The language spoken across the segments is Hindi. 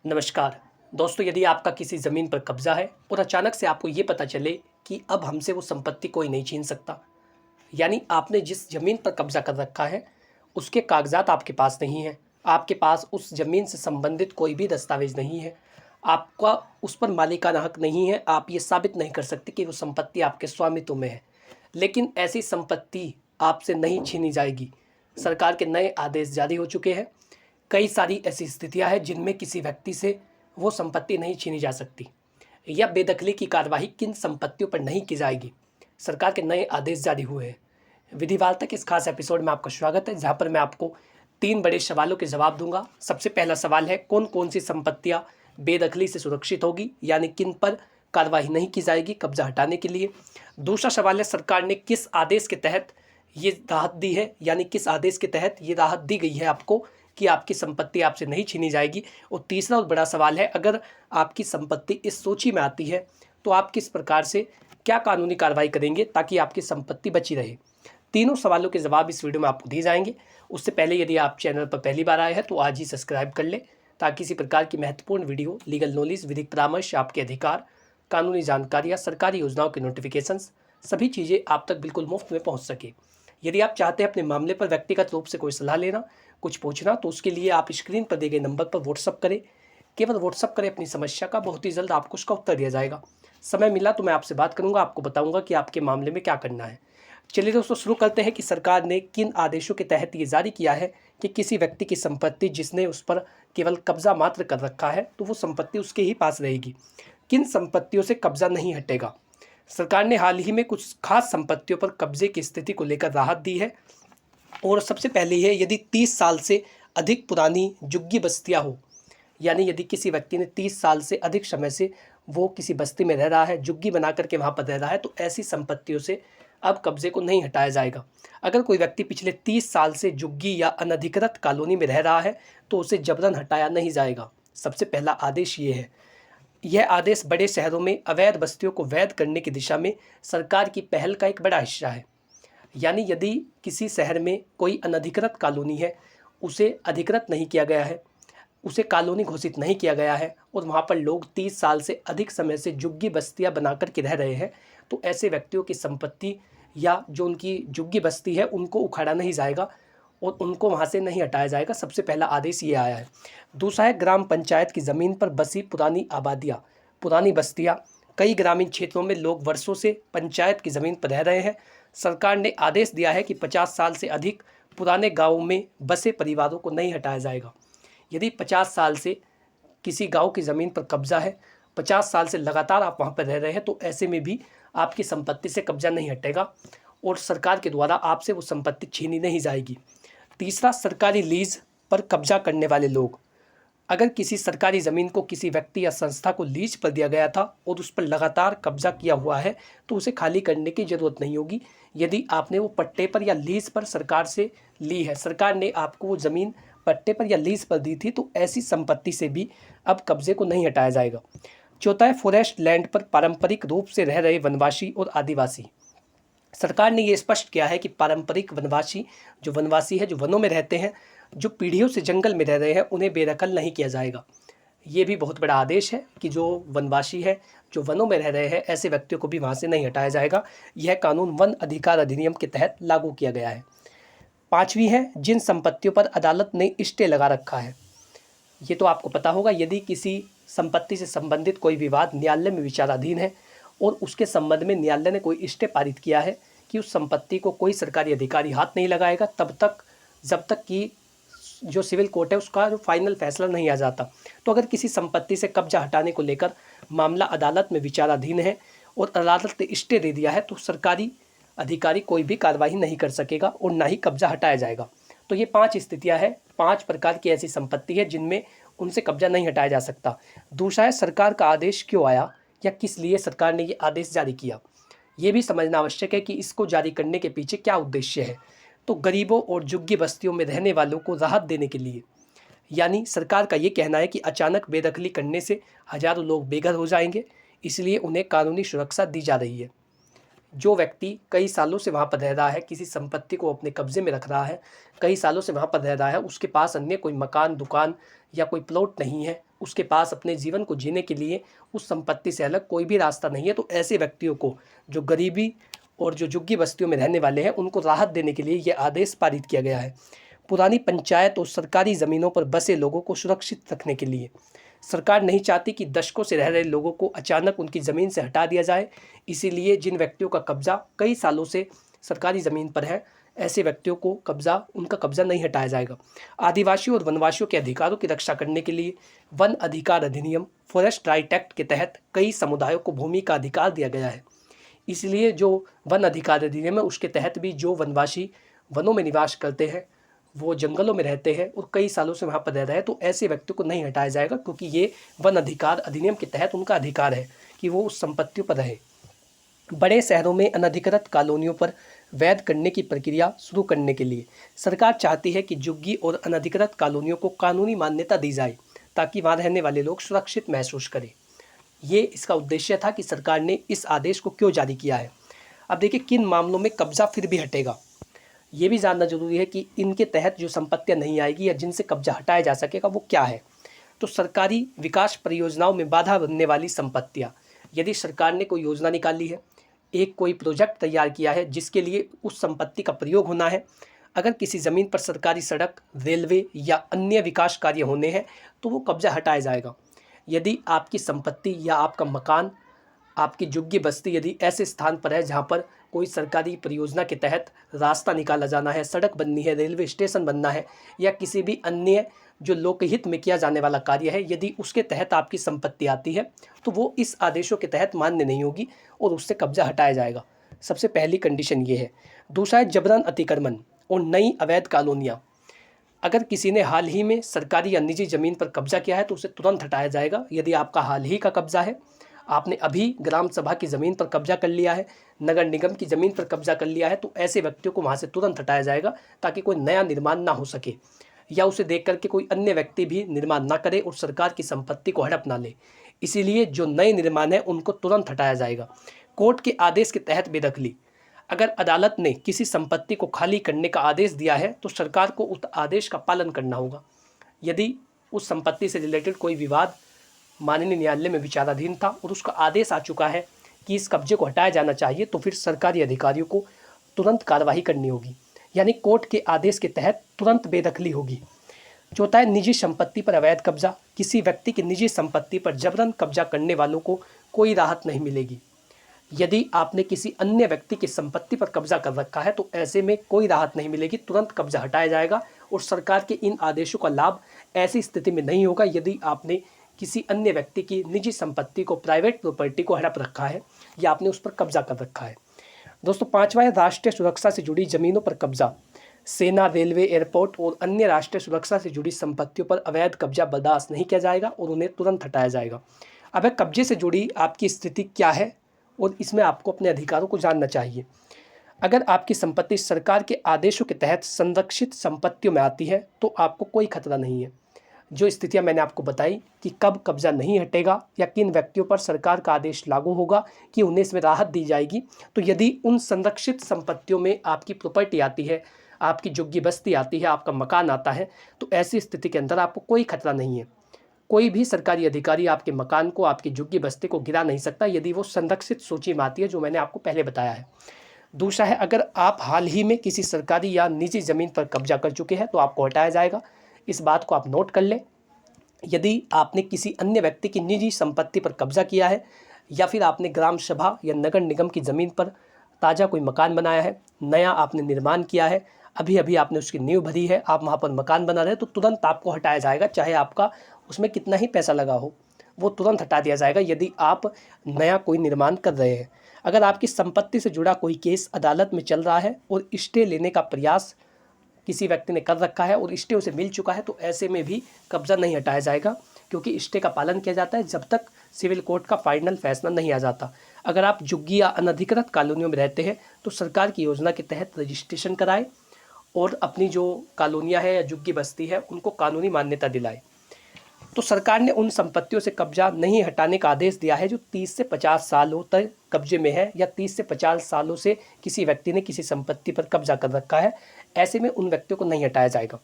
नमस्कार दोस्तों, यदि आपका किसी ज़मीन पर कब्ज़ा है और अचानक से आपको ये पता चले कि अब हमसे वो संपत्ति कोई नहीं छीन सकता, यानी आपने जिस ज़मीन पर कब्ज़ा कर रखा है उसके कागज़ात आपके पास नहीं हैं, आपके पास उस ज़मीन से संबंधित कोई भी दस्तावेज़ नहीं है, आपका उस पर मालिकाना हक नहीं है, आप ये साबित नहीं कर सकते कि वो संपत्ति आपके स्वामित्व में है। लेकिन ऐसी संपत्ति आपसे नहीं छीनी जाएगी। सरकार के नए आदेश जारी हो चुके हैं। कई सारी ऐसी स्थितियां हैं जिनमें किसी व्यक्ति से वो संपत्ति नहीं छीनी जा सकती, या बेदखली की कार्यवाही किन संपत्तियों पर नहीं की जाएगी। सरकार के नए आदेश जारी हुए हैं। विधिवार तक इस खास एपिसोड में आपका स्वागत है, जहां पर मैं आपको 3 बड़े सवालों के जवाब दूंगा। सबसे पहला सवाल है, कौन कौन सी संपत्तियां बेदखली से सुरक्षित होगी, यानी किन पर कार्यवाही नहीं की जाएगी कब्जा हटाने के लिए। दूसरा सवाल है, सरकार ने किस आदेश के तहत ये राहत दी है, यानी किस आदेश के तहत ये राहत दी गई है आपको कि आपकी संपत्ति आपसे नहीं छीनी जाएगी। और तीसरा और बड़ा सवाल है, अगर आपकी संपत्ति इस सूची में आती है तो आप किस प्रकार से क्या कानूनी कार्रवाई करेंगे ताकि आपकी संपत्ति बची रहे। तीनों सवालों के जवाब इस वीडियो में आपको दिए जाएंगे। उससे पहले यदि आप चैनल पर पहली बार आए हैं तो आज ही सब्सक्राइब कर लें, ताकि इसी प्रकार की महत्वपूर्ण वीडियो, लीगल नॉलेज, विधिक परामर्श, आपके अधिकार, कानूनी जानकारियाँ, सरकारी योजनाओं के नोटिफिकेशंस, सभी चीज़ें आप तक बिल्कुल मुफ्त में पहुँच सके। यदि आप चाहते हैं अपने मामले पर व्यक्तिगत रूप से कोई सलाह लेना, कुछ पूछना, तो उसके लिए आप स्क्रीन पर दिए गए नंबर पर व्हाट्सअप करें। केवल व्हाट्सअप करें अपनी समस्या का, बहुत ही जल्द आपको उसका उत्तर दिया जाएगा। समय मिला तो मैं आपसे बात करूंगा, आपको बताऊंगा कि आपके मामले में क्या करना है। चलिए दोस्तों, शुरू करते हैं कि सरकार ने किन आदेशों के तहत ये जारी किया है कि किसी व्यक्ति की संपत्ति जिसने उस पर केवल कब्जा मात्र कर रखा है तो वो संपत्ति उसके ही पास रहेगी। किन संपत्तियों से कब्जा नहीं हटेगा। सरकार ने हाल ही में कुछ खास संपत्तियों पर कब्जे की स्थिति को लेकर राहत दी है। और सबसे पहले है, यदि 30 साल से अधिक पुरानी झुग्गी बस्तियां हो, यानी यदि किसी व्यक्ति ने 30 साल से अधिक समय से वो किसी बस्ती में रह रहा है, झुग्गी बना करके वहाँ पर रह रहा है, तो ऐसी संपत्तियों से अब कब्जे को नहीं हटाया जाएगा। अगर कोई व्यक्ति पिछले 30 साल से झुग्गी या अनधिकृत कॉलोनी में रह रहा है तो उसे जबरन हटाया नहीं जाएगा। सबसे पहला आदेश ये है। यह आदेश बड़े शहरों में अवैध बस्तियों को वैध करने की दिशा में सरकार की पहल का एक बड़ा हिस्सा है। यानी यदि किसी शहर में कोई अनधिकृत कॉलोनी है, उसे अधिकृत नहीं किया गया है, उसे कॉलोनी घोषित नहीं किया गया है और वहाँ पर लोग 30 साल से अधिक समय से झुग्गी बस्तियाँ बना कर के रह रहे हैं, तो ऐसे व्यक्तियों की संपत्ति या जो उनकी झुग्गी बस्ती है उनको उखाड़ा नहीं जाएगा और उनको वहाँ से नहीं हटाया जाएगा। सबसे पहला आदेश ये आया है। दूसरा है, ग्राम पंचायत की ज़मीन पर बसी पुरानी आबादियाँ, पुरानी बस्तियाँ। कई ग्रामीण क्षेत्रों में लोग वर्षों से पंचायत की ज़मीन पर रह रहे हैं। सरकार ने आदेश दिया है कि 50 साल से अधिक पुराने गाँवों में बसे परिवारों को नहीं हटाया जाएगा। यदि 50 साल से किसी गांव की ज़मीन पर कब्जा है, 50 साल से लगातार आप वहां पर रह रहे हैं, तो ऐसे में भी आपकी संपत्ति से कब्जा नहीं हटेगा और सरकार के द्वारा आपसे वो संपत्ति छीनी नहीं जाएगी। तीसरा, सरकारी लीज पर कब्जा करने वाले लोग। अगर किसी सरकारी ज़मीन को किसी व्यक्ति या संस्था को लीज पर दिया गया था और उस पर लगातार कब्जा किया हुआ है तो उसे खाली करने की ज़रूरत नहीं होगी। यदि आपने वो पट्टे पर या लीज पर सरकार से ली है, सरकार ने आपको वो ज़मीन पट्टे पर या लीज पर दी थी, तो ऐसी संपत्ति से भी अब कब्जे को नहीं हटाया जाएगा। चौथा है, फॉरेस्ट लैंड पर पारंपरिक रूप से रह रहे वनवासी और आदिवासी। सरकार ने ये स्पष्ट किया है कि पारंपरिक वनवासी, जो वनवासी है, जो वनों में रहते हैं, जो पीढ़ियों से जंगल में रह रहे हैं, उन्हें बेदखल नहीं किया जाएगा। ये भी बहुत बड़ा आदेश है कि जो वनवासी है, जो वनों में रह रहे हैं, ऐसे व्यक्तियों को भी वहाँ से नहीं हटाया जाएगा। यह कानून वन अधिकार अधिनियम के तहत लागू किया गया है। पाँचवीं है, जिन संपत्तियों पर अदालत ने स्टे लगा रखा है। ये तो आपको पता होगा, यदि किसी संपत्ति से संबंधित कोई विवाद न्यायालय में विचाराधीन है और उसके संबंध में न्यायालय ने कोई स्टे पारित किया है कि उस संपत्ति को कोई सरकारी अधिकारी हाथ नहीं लगाएगा तब तक, जब तक कि जो सिविल कोर्ट है उसका जो फाइनल फैसला नहीं आ जाता। तो अगर किसी संपत्ति से कब्जा हटाने को लेकर मामला अदालत में विचाराधीन है और अदालत ने स्टे दे दिया है, तो सरकारी अधिकारी कोई भी कार्रवाई नहीं कर सकेगा और ना ही कब्जा हटाया जाएगा। तो ये 5 स्थितियां हैं, 5 प्रकार की ऐसी संपत्ति है जिनमें उनसे कब्जा नहीं हटाया जा सकता। दूसरा है, सरकार का आदेश क्यों आया या किस लिए सरकार ने ये आदेश जारी किया। ये भी समझना आवश्यक है कि इसको जारी करने के पीछे क्या उद्देश्य है। तो गरीबों और झुग्गी बस्तियों में रहने वालों को राहत देने के लिए। यानी सरकार का ये कहना है कि अचानक बेदखली करने से हज़ारों लोग बेघर हो जाएंगे, इसलिए उन्हें कानूनी सुरक्षा दी जा रही है। जो व्यक्ति कई सालों से वहाँ पर रह रहा है, किसी संपत्ति को अपने कब्जे में रख रहा है, कई सालों से वहाँ पर रह रहा है, उसके पास अन्य कोई मकान, दुकान या कोई प्लॉट नहीं है, उसके पास अपने जीवन को जीने के लिए उस संपत्ति से अलग कोई भी रास्ता नहीं है, तो ऐसे व्यक्तियों को, जो गरीबी और जो झुग्गी बस्तियों में रहने वाले हैं, उनको राहत देने के लिए यह आदेश पारित किया गया है। पुरानी पंचायत और सरकारी ज़मीनों पर बसे लोगों को सुरक्षित रखने के लिए सरकार नहीं चाहती कि दशकों से रह रहे लोगों को अचानक उनकी ज़मीन से हटा दिया जाए। इसीलिए जिन व्यक्तियों का कब्जा कई सालों से सरकारी ज़मीन पर है, ऐसे व्यक्तियों को उनका कब्जा नहीं हटाया जाएगा। आदिवासियों और वनवासियों के अधिकारों की रक्षा करने के लिए वन अधिकार अधिनियम, फॉरेस्ट राइट एक्ट के तहत कई समुदायों को भूमि का अधिकार दिया गया है। इसलिए जो वन अधिकार अधिनियम है, उसके तहत भी जो वनवासी वनों में निवास करते हैं, वो जंगलों में रहते हैं और कई सालों से वहाँ पर रह रहे हैं, तो ऐसे व्यक्तियों को नहीं हटाया जाएगा, क्योंकि ये वन अधिकार अधिनियम के तहत उनका अधिकार है कि वो उस संपत्तियों पर रहे। बड़े शहरों में अनधिकृत कॉलोनियों पर वैध करने की प्रक्रिया शुरू करने के लिए सरकार चाहती है कि झुग्गी और अनधिकृत कॉलोनियों को कानूनी मान्यता दी जाए, ताकि वहाँ रहने वाले लोग सुरक्षित महसूस करें। ये इसका उद्देश्य था कि सरकार ने इस आदेश को क्यों जारी किया है। अब देखिए, किन मामलों में कब्जा फिर भी हटेगा, ये भी जानना जरूरी है कि इनके तहत जो संपत्तियां नहीं आएगी या जिनसे कब्जा हटाया जा सकेगा वो क्या है। तो सरकारी विकास परियोजनाओं में बाधा बनने वाली संपत्तियां, यदि सरकार ने कोई योजना निकाली है, एक कोई प्रोजेक्ट तैयार किया है जिसके लिए उस संपत्ति का प्रयोग होना है, अगर किसी ज़मीन पर सरकारी सड़क, रेलवे या अन्य विकास कार्य होने हैं, तो वो कब्जा हटाया जाएगा। यदि आपकी संपत्ति या आपका मकान, आपकी झुग्गी बस्ती यदि ऐसे स्थान पर है जहाँ पर कोई सरकारी परियोजना के तहत रास्ता निकाला जाना है, सड़क बननी है, रेलवे स्टेशन बनना है, या किसी भी अन्य जो लोकहित में किया जाने वाला कार्य है, यदि उसके तहत आपकी संपत्ति आती है, तो वो इस आदेशों के तहत मान्य नहीं होगी और उससे कब्जा हटाया जाएगा। सबसे पहली कंडीशन ये है। दूसरा है जबरन अतिक्रमण और नई अवैध कॉलोनियाँ। अगर किसी ने हाल ही में सरकारी या निजी ज़मीन पर कब्जा किया है, तो उसे तुरंत हटाया जाएगा। यदि आपका हाल ही का कब्जा है, आपने अभी ग्राम सभा की ज़मीन पर कब्जा कर लिया है, नगर निगम की ज़मीन पर कब्जा कर लिया है, तो ऐसे व्यक्तियों को वहाँ से तुरंत हटाया जाएगा, ताकि कोई नया निर्माण ना हो सके या उसे देख करके कोई अन्य व्यक्ति भी निर्माण ना करे और सरकार की संपत्ति को हड़प ना ले। इसीलिए जो नए निर्माण है उनको तुरंत हटाया जाएगा। कोर्ट के आदेश के तहत बेदखली। अगर अदालत ने किसी संपत्ति को खाली करने का आदेश दिया है, तो सरकार को उस आदेश का पालन करना होगा। यदि उस संपत्ति से रिलेटेड कोई विवाद माननीय न्यायालय में विचाराधीन था और उसका आदेश आ चुका है कि इस कब्जे को हटाया जाना चाहिए, तो फिर सरकारी अधिकारियों को तुरंत कार्रवाई करनी होगी, यानी कोर्ट के आदेश के तहत तुरंत बेदखली होगी। चौथा है निजी संपत्ति पर अवैध कब्जा। किसी व्यक्ति की निजी संपत्ति पर जबरन कब्जा करने वालों को कोई राहत नहीं मिलेगी। यदि आपने किसी अन्य व्यक्ति की संपत्ति पर कब्जा कर रखा है, तो ऐसे में कोई राहत नहीं मिलेगी, तुरंत कब्जा हटाया जाएगा और सरकार के इन आदेशों का लाभ ऐसी स्थिति में नहीं होगा यदि आपने किसी अन्य व्यक्ति की निजी संपत्ति को, प्राइवेट प्रॉपर्टी को हड़प रखा है या आपने उस पर कब्जा कर रखा है। दोस्तों, पांचवा है राष्ट्रीय सुरक्षा से जुड़ी जमीनों पर कब्जा। सेना, रेलवे, एयरपोर्ट और अन्य राष्ट्रीय सुरक्षा से जुड़ी संपत्तियों पर अवैध कब्जा बर्दाश्त नहीं किया जाएगा और उन्हें तुरंत हटाया जाएगा। अब कब्जे से जुड़ी आपकी स्थिति क्या है और इसमें आपको अपने अधिकारों को जानना चाहिए। अगर आपकी संपत्ति सरकार के आदेशों के तहत संरक्षित संपत्तियों में आती है, तो आपको कोई खतरा नहीं है। जो स्थितियां मैंने आपको बताई कि कब कब्जा नहीं हटेगा या किन व्यक्तियों पर सरकार का आदेश लागू होगा कि उन्हें इसमें राहत दी जाएगी, तो यदि उन संरक्षित संपत्तियों में आपकी प्रॉपर्टी आती है, आपकी झुग्गी बस्ती आती है, आपका मकान आता है, तो ऐसी स्थिति के अंदर आपको कोई खतरा नहीं है। कोई भी सरकारी अधिकारी आपके मकान को, आपकी झुग्गी बस्ती को गिरा नहीं सकता यदि वो संरक्षित सूची में आती है, जो मैंने आपको पहले बताया है। दूसरा है, अगर आप हाल ही में किसी सरकारी या निजी ज़मीन पर कब्जा कर चुके हैं, तो आपको हटाया जाएगा। इस बात को आप नोट कर लें। यदि आपने किसी अन्य व्यक्ति की निजी संपत्ति पर कब्जा किया है या फिर आपने ग्राम सभा या नगर निगम की ज़मीन पर ताज़ा कोई मकान बनाया है, नया आपने निर्माण किया है, अभी अभी आपने उसकी नींव भरी है, आप वहाँ पर मकान बना रहे हैं, तो तुरंत आपको हटाया जाएगा, चाहे आपका उसमें कितना ही पैसा लगा हो, वो तुरंत हटा दिया जाएगा यदि आप नया कोई निर्माण कर रहे हैं। अगर आपकी संपत्ति से जुड़ा कोई केस अदालत में चल रहा है और स्टे लेने का प्रयास किसी व्यक्ति ने कर रखा है और स्टे उसे मिल चुका है, तो ऐसे में भी कब्जा नहीं हटाया जाएगा, क्योंकि स्टे का पालन किया जाता है जब तक सिविल कोर्ट का फाइनल फैसला नहीं आ जाता। अगर आप झुग्गी या अनधिकृत कॉलोनियों में रहते हैं, तो सरकार की योजना के तहत रजिस्ट्रेशन कराएं और अपनी जो कॉलोनियाँ है या झुग्गी बस्ती है उनको कानूनी मान्यता दिलाएं। तो सरकार ने उन संपत्तियों से कब्जा नहीं हटाने का आदेश दिया है जो 30 से 50 सालों तक कब्जे में है, या 30 से 50 सालों से किसी व्यक्ति ने किसी संपत्ति पर कब्जा कर रखा है। ऐसे में उन व्यक्तियों को नहीं हटाया जाएगा।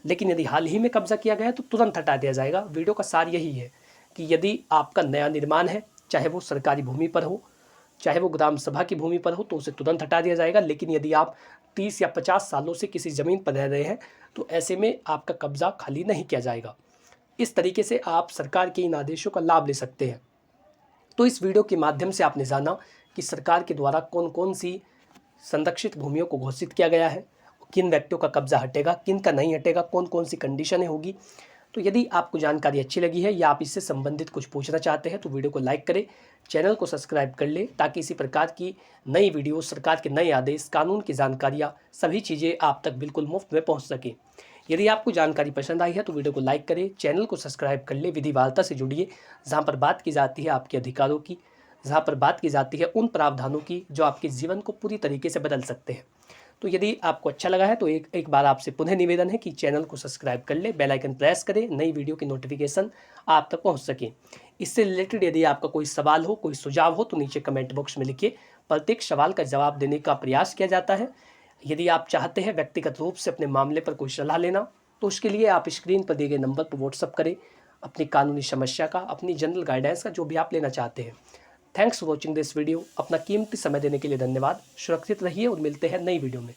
लेकिन यदि हाल ही में कब्जा किया गया है तो तुरंत हटा दिया जाएगा। वीडियो का सार यही है कि यदि आपका नया निर्माण है, चाहे वो सरकारी भूमि पर हो, चाहे वो ग्राम सभा की भूमि पर हो, तो उसे तुरंत हटा दिया जाएगा। लेकिन यदि आप 30 या 50 सालों से किसी ज़मीन पर रह रहे हैं तो ऐसे में आपका कब्जा खाली नहीं किया जाएगा। इस तरीके से आप सरकार के इन आदेशों का लाभ ले सकते हैं। तो इस वीडियो के माध्यम से आपने जाना कि सरकार के द्वारा कौन कौन सी संरक्षित भूमियों को घोषित किया गया है, किन व्यक्तियों का कब्जा हटेगा, किन का नहीं हटेगा, कौन कौन सी कंडीशनें होगी। तो यदि आपको जानकारी अच्छी लगी है या आप इससे संबंधित कुछ पूछना चाहते हैं तो वीडियो को लाइक करें, चैनल को सब्सक्राइब कर ले, ताकि इसी प्रकार की नई वीडियो, सरकार के नए आदेश, कानून की जानकारियाँ, सभी चीज़ें आप तक बिल्कुल मुफ्त में पहुँच सकें। यदि आपको जानकारी पसंद आई है तो वीडियो को लाइक करें, चैनल को सब्सक्राइब कर ले, विधि वार्ता से जुड़िए, जहाँ पर बात की जाती है आपके अधिकारों की, जहाँ पर बात की जाती है उन प्रावधानों की जो आपके जीवन को पूरी तरीके से बदल सकते हैं। तो यदि आपको अच्छा लगा है तो एक बार आपसे पुनः निवेदन है कि चैनल को सब्सक्राइब कर ले, बेल आइकन प्रेस करें, नई वीडियो की नोटिफिकेशन आप तक पहुंच सके। इससे रिलेटेड यदि आपका कोई सवाल हो, कोई सुझाव हो तो नीचे कमेंट बॉक्स में लिखिए। प्रत्येक सवाल का जवाब देने का प्रयास किया जाता है। यदि आप चाहते हैं व्यक्तिगत रूप से अपने मामले पर कोई सलाह लेना तो उसके लिए आप स्क्रीन पर दिए गए नंबर पर व्हाट्सअप करें अपनी कानूनी समस्या का, अपनी जनरल गाइडेंस का, जो भी आप लेना चाहते हैं। Thanks for watching this video. अपना कीमती समय देने के लिए धन्यवाद। सुरक्षित रहिए और मिलते हैं नई वीडियो में।